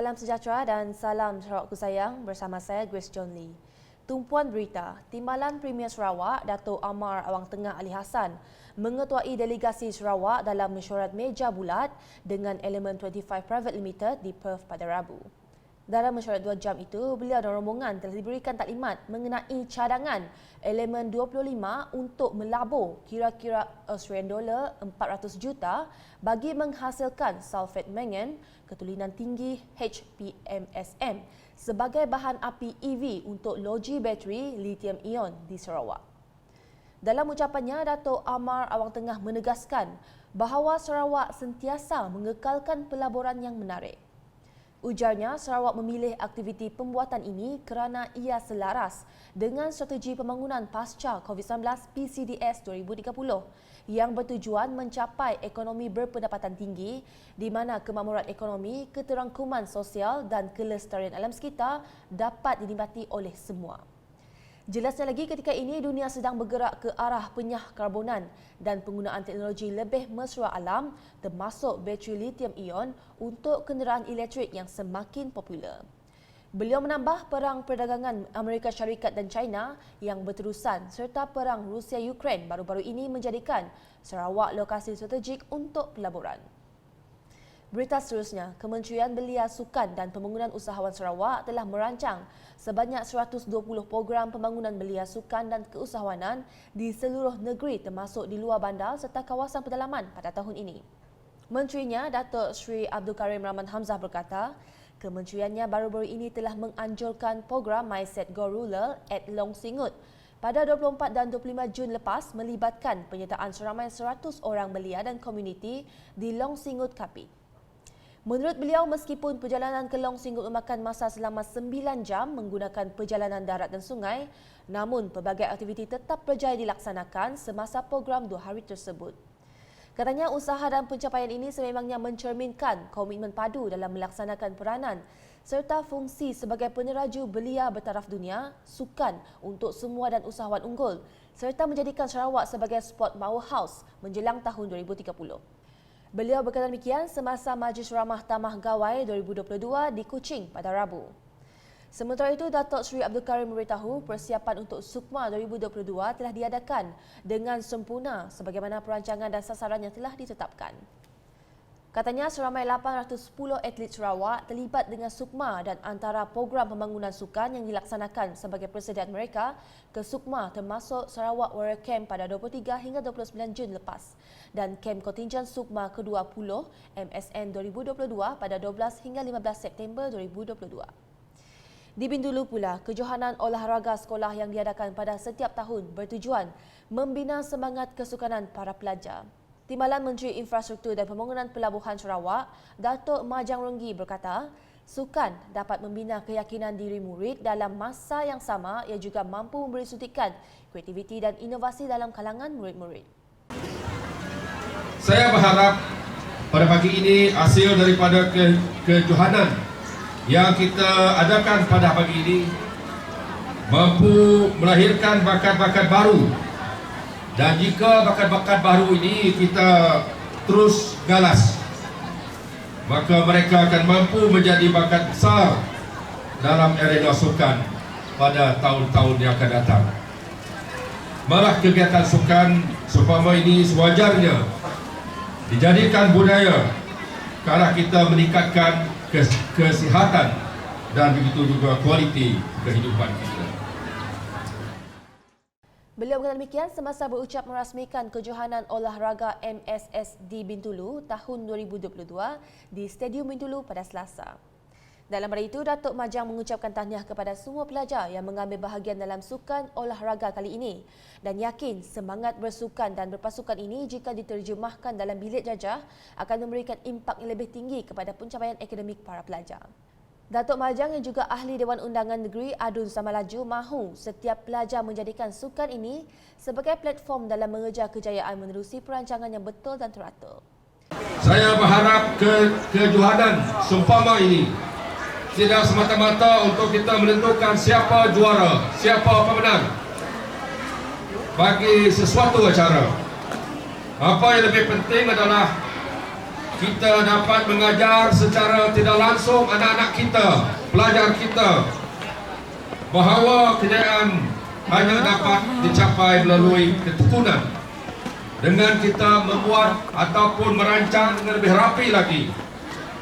Salam sejahtera dan salam Sarawakku sayang bersama saya Grace John Lee. Tumpuan berita, Timbalan Premier Sarawak Dato' Amar Awang Tengah Ali Hassan mengetuai delegasi Sarawak dalam mesyuarat meja bulat dengan Element 25 Private Limited di Perth pada Rabu. Dalam mesyuarat 2 jam itu, beliau dan rombongan telah diberikan taklimat mengenai cadangan Element 25 untuk melabur kira-kira $400 juta bagi menghasilkan sulfat mangan ketulinan tinggi HPMSM sebagai bahan api EV untuk loji bateri lithium ion di Sarawak. Dalam ucapannya, Dato' Amar Awang Tengah menegaskan bahawa Sarawak sentiasa mengekalkan pelaburan yang menarik. Ujarnya, Sarawak memilih aktiviti pembuatan ini kerana ia selaras dengan strategi pembangunan pasca COVID-19 PCDS 2030 yang bertujuan mencapai ekonomi berpendapatan tinggi di mana kemakmuran ekonomi, keterangkuman sosial dan kelestarian alam sekitar dapat dinikmati oleh semua. Jelasnya lagi, ketika ini dunia sedang bergerak ke arah penyah karbonan dan penggunaan teknologi lebih mesra alam termasuk bateri lithium ion untuk kenderaan elektrik yang semakin popular. Beliau menambah perang perdagangan Amerika Syarikat dan China yang berterusan serta perang Rusia-Ukraine baru-baru ini menjadikan Sarawak lokasi strategik untuk pelaburan. Berita seterusnya, Kementerian Belia Sukan dan Pembangunan Usahawan Sarawak telah merancang sebanyak 120 program pembangunan belia sukan dan keusahawanan di seluruh negeri termasuk di luar bandar serta kawasan pedalaman pada tahun ini. Menterinya, Datuk Seri Abdul Karim Rahman Hamzah berkata, kementeriannya baru-baru ini telah menganjurkan program MySet Go Rural at Long Singut pada 24 dan 25 Jun lepas melibatkan penyertaan seramai 100 orang belia dan komuniti di Long Singut Kapit. Menurut beliau, meskipun perjalanan ke Long Singut memakan masa selama 9 jam menggunakan perjalanan darat dan sungai, namun pelbagai aktiviti tetap berjaya dilaksanakan semasa program 2 hari tersebut. Katanya, usaha dan pencapaian ini sememangnya mencerminkan komitmen padu dalam melaksanakan peranan serta fungsi sebagai peneraju belia bertaraf dunia, sukan untuk semua dan usahawan unggul serta menjadikan Sarawak sebagai sport powerhouse menjelang tahun 2030. Beliau berkata demikian semasa Majlis Ramah Tamah Gawai 2022 di Kuching pada Rabu. Sementara itu, Datuk Seri Abdul Karim memberitahu persiapan untuk SUKMA 2022 telah diadakan dengan sempurna sebagaimana perancangan dan sasaran yang telah ditetapkan. Katanya, seramai 810 atlet Sarawak terlibat dengan SUKMA dan antara program pembangunan sukan yang dilaksanakan sebagai persediaan mereka ke SUKMA termasuk Sarawak Warrior Camp pada 23 hingga 29 Jun lepas dan Kem Kontingen SUKMA ke-20 MSN 2022 pada 12 hingga 15 September 2022. Di Bintulu pula, kejohanan olahraga sekolah yang diadakan pada setiap tahun bertujuan membina semangat kesukanan para pelajar. Timbalan Menteri Infrastruktur dan Pembangunan Pelabuhan Sarawak, Datuk Majang Ronggi berkata, sukan dapat membina keyakinan diri murid dalam masa yang sama ia juga mampu memberi suntikan kreativiti dan inovasi dalam kalangan murid-murid. Saya berharap pada pagi ini hasil daripada kejohanan yang kita adakan pada pagi ini mampu melahirkan bakat-bakat baru. Dan jika bakat-bakat baru ini kita terus galas, maka mereka akan mampu menjadi bakat besar dalam arena sukan pada tahun-tahun yang akan datang. Malah kegiatan sukan seumpama ini sewajarnya dijadikan budaya kerana kita meningkatkan kesihatan dan begitu juga kualiti kehidupan kita. Beliau berkata demikian semasa berucap merasmikan kejohanan olahraga MSS di Bintulu tahun 2022 di Stadium Bintulu pada Selasa. Dalam hari itu, Datuk Majang mengucapkan tahniah kepada semua pelajar yang mengambil bahagian dalam sukan olahraga kali ini dan yakin semangat bersukan dan berpasukan ini jika diterjemahkan dalam bilik darjah akan memberikan impak yang lebih tinggi kepada pencapaian akademik para pelajar. Datuk Majang yang juga Ahli Dewan Undangan Negeri Adun Samalaju mahu setiap pelajar menjadikan sukan ini sebagai platform dalam mengejar kejayaan menerusi perancangan yang betul dan teratur. Saya berharap kejohanan seumpama ini tidak semata-mata untuk kita menentukan siapa juara, siapa pemenang bagi sesuatu acara. Apa yang lebih penting adalah kita dapat mengajar secara tidak langsung anak-anak kita, pelajar kita, bahawa kejayaan hanya dapat dicapai melalui ketekunan. Dengan kita membuat ataupun merancang dengan lebih rapi lagi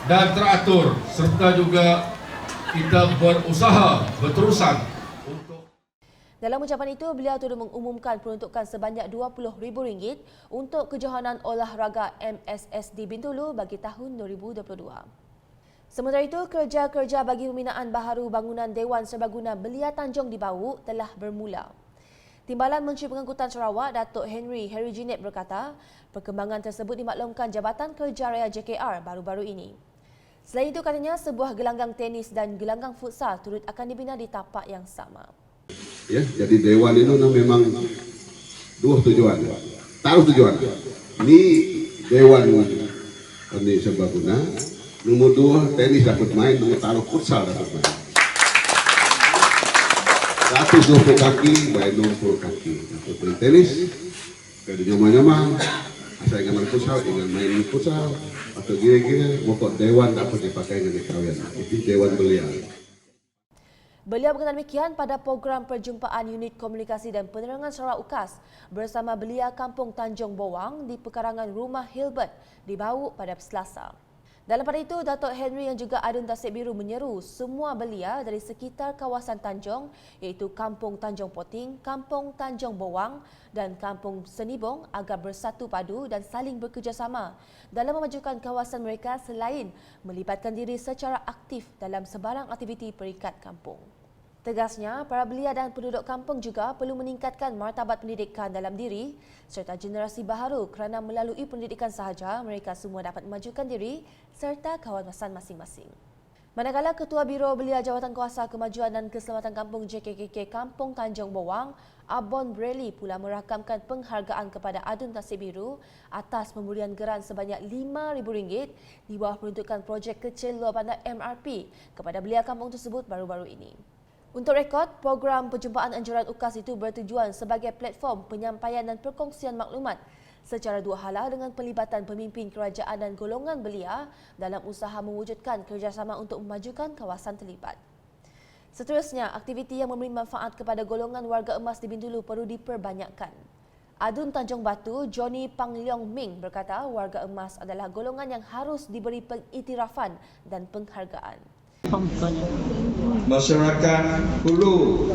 dan teratur, serta juga kita berusaha berterusan untuk. Dalam ucapan itu, beliau turut mengumumkan peruntukan sebanyak RM20,000 untuk kejohanan olahraga MSSD Bintulu bagi tahun 2022. Sementara itu, kerja-kerja bagi pembinaan baharu bangunan Dewan Serbaguna Belia Tanjung di Bau telah bermula. Timbalan Menteri Pengangkutan Sarawak, Datuk Henry Jinet berkata, perkembangan tersebut dimaklumkan Jabatan Kerja Raya JKR baru-baru ini. Selain itu, katanya sebuah gelanggang tenis dan gelanggang futsal turut akan dibina di tapak yang sama. Ya, jadi Dewan itu memang dua tujuan. Taruh tujuan. Ini Dewan ini Serbaguna. Nomor 2 tenis dapat main, nomor taruh futsal dapat main. Satu 20 kaki, baik 20 kaki. Dapat main tenis, kalau nyama-nyama, asal ingin main futsal, ingin main futsal, atau gila-gila, pokok Dewan dapat dipakai dengan kawian. Itu Dewan Belia. Beliau berkata demikian pada program perjumpaan Unit Komunikasi dan Penerangan Sarawak UKAS bersama Belia Kampung Tanjung Bowang di pekarangan Rumah Hilbert di Bau pada Selasa. Dalam pada itu, Datuk Henry yang juga Adun Tasik Biru menyeru semua belia dari sekitar kawasan Tanjung iaitu Kampung Tanjung Poting, Kampung Tanjung Bowang dan Kampung Senibong agar bersatu padu dan saling bekerjasama dalam memajukan kawasan mereka selain melibatkan diri secara aktif dalam sebarang aktiviti peringkat kampung. Tegasnya, para belia dan penduduk kampung juga perlu meningkatkan martabat pendidikan dalam diri serta generasi baharu kerana melalui pendidikan sahaja mereka semua dapat memajukan diri serta kawasan masing-masing. Manakala Ketua Biro Belia Jawatan Kuasa Kemajuan dan Keselamatan Kampung JKKK Kampung Tanjung Bowang, Abon Breli pula merakamkan penghargaan kepada Adun Tasik Biru atas pemberian geran sebanyak RM5,000 di bawah peruntukan projek kecil luar bandar MRP kepada belia kampung tersebut baru-baru ini. Untuk rekod, program perjumpaan anjuran UKAS itu bertujuan sebagai platform penyampaian dan perkongsian maklumat secara dua hala dengan pelibatan pemimpin kerajaan dan golongan belia dalam usaha mewujudkan kerjasama untuk memajukan kawasan terlibat. Seterusnya, aktiviti yang memberi manfaat kepada golongan warga emas di Bintulu perlu diperbanyakkan. Adun Tanjung Batu, Johnny Pangliong Ming berkata warga emas adalah golongan yang harus diberi pengiktirafan dan penghargaan. Masyarakat perlu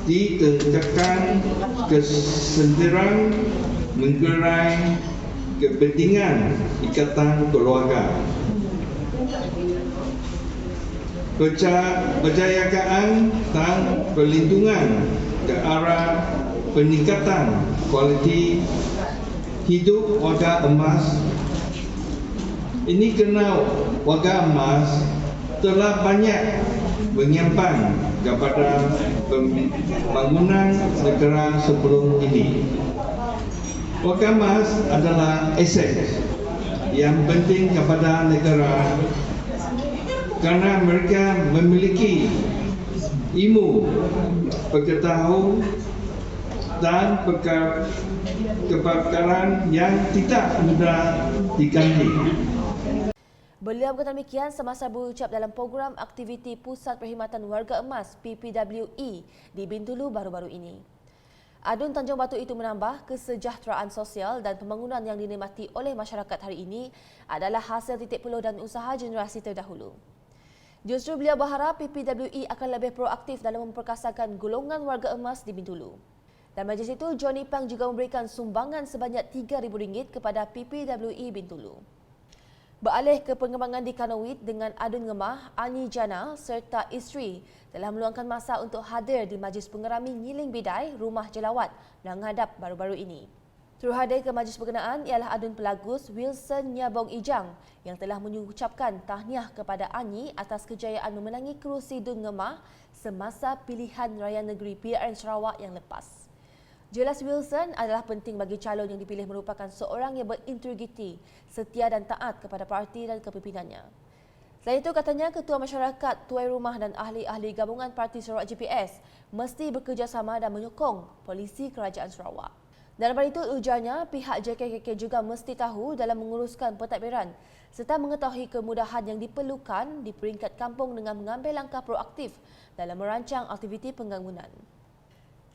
ditegakkan kesentiran menggerai kepentingan ikatan keluarga. Perjayaan dan perlindungan ke arah peningkatan kualiti hidup warga emas. Ini kerana warga emas telah banyak menyimpan kepada pembangunan negara sebelum ini. Warga emas adalah aset yang penting kepada negara kerana mereka memiliki ilmu, pengetahuan dan kepakaran yang tidak mudah diganti. Beliau berkata demikian semasa berucap dalam program aktiviti Pusat Perkhidmatan Warga Emas PPWE di Bintulu baru-baru ini. Adun Tanjung Batu itu menambah kesejahteraan sosial dan pembangunan yang dinikmati oleh masyarakat hari ini adalah hasil titik peluh dan usaha generasi terdahulu. Justru beliau berharap PPWE akan lebih proaktif dalam memperkasakan golongan warga emas di Bintulu. Dan majlis itu, Johnny Pang juga memberikan sumbangan sebanyak RM3,000 kepada PPWE Bintulu. Beralih ke pengembangan di Kanowit dengan Adun Ngemah, Ani Jana serta isteri telah meluangkan masa untuk hadir di Majlis Pengerami Ngiling Bidai Rumah Jelawat menghadap baru-baru ini. Turut hadir ke majlis berkenaan ialah Adun Pelagus Wilson Nyabong Ijang yang telah mengucapkan tahniah kepada Ani atas kejayaan memenangi kerusi Dun Ngemah semasa pilihan raya negeri PRN Sarawak yang lepas. Jelas Wilson adalah penting bagi calon yang dipilih merupakan seorang yang berintegriti, setia dan taat kepada parti dan kepimpinannya. Selain itu, katanya Ketua Masyarakat, Tuai Rumah dan ahli-ahli gabungan Parti Sarawak GPS mesti bekerjasama dan menyokong polisi Kerajaan Sarawak. Dalam hal itu, ujarnya pihak JKKK juga mesti tahu dalam menguruskan pentadbiran serta mengetahui kemudahan yang diperlukan di peringkat kampung dengan mengambil langkah proaktif dalam merancang aktiviti pembangunan.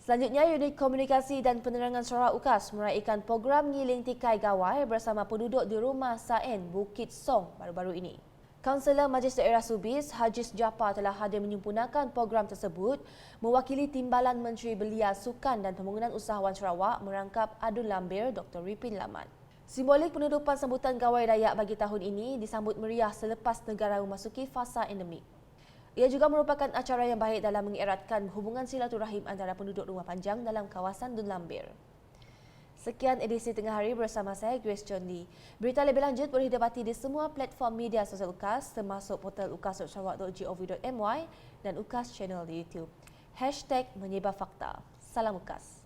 Selanjutnya, Unit Komunikasi dan Penerangan Sarawak UKAS meraihkan program ngiling tikai gawai bersama penduduk di Rumah Saen, Bukit Song baru-baru ini. Kaunselor Majlis Daerah Subis, Hajiz Jaafar telah hadir menyempurnakan program tersebut mewakili Timbalan Menteri Belia Sukan dan Pembangunan Usahawan Sarawak merangkap Adun Lambir Dr. Ripin Laman. Simbolik penutupan sambutan gawai rayak bagi tahun ini disambut meriah selepas negara memasuki fasa endemik. Ia juga merupakan acara yang baik dalam mengeratkan hubungan silaturahim antara penduduk Rumah Panjang dalam kawasan Dun Lambir. Sekian edisi Tengah Hari bersama saya, Grace John Lee. Berita lebih lanjut boleh didapati di semua platform media sosial UKAS termasuk portal ukas.sarawak.gov.my dan UKAS channel di YouTube. #menyebarfakta. Salam UKAS.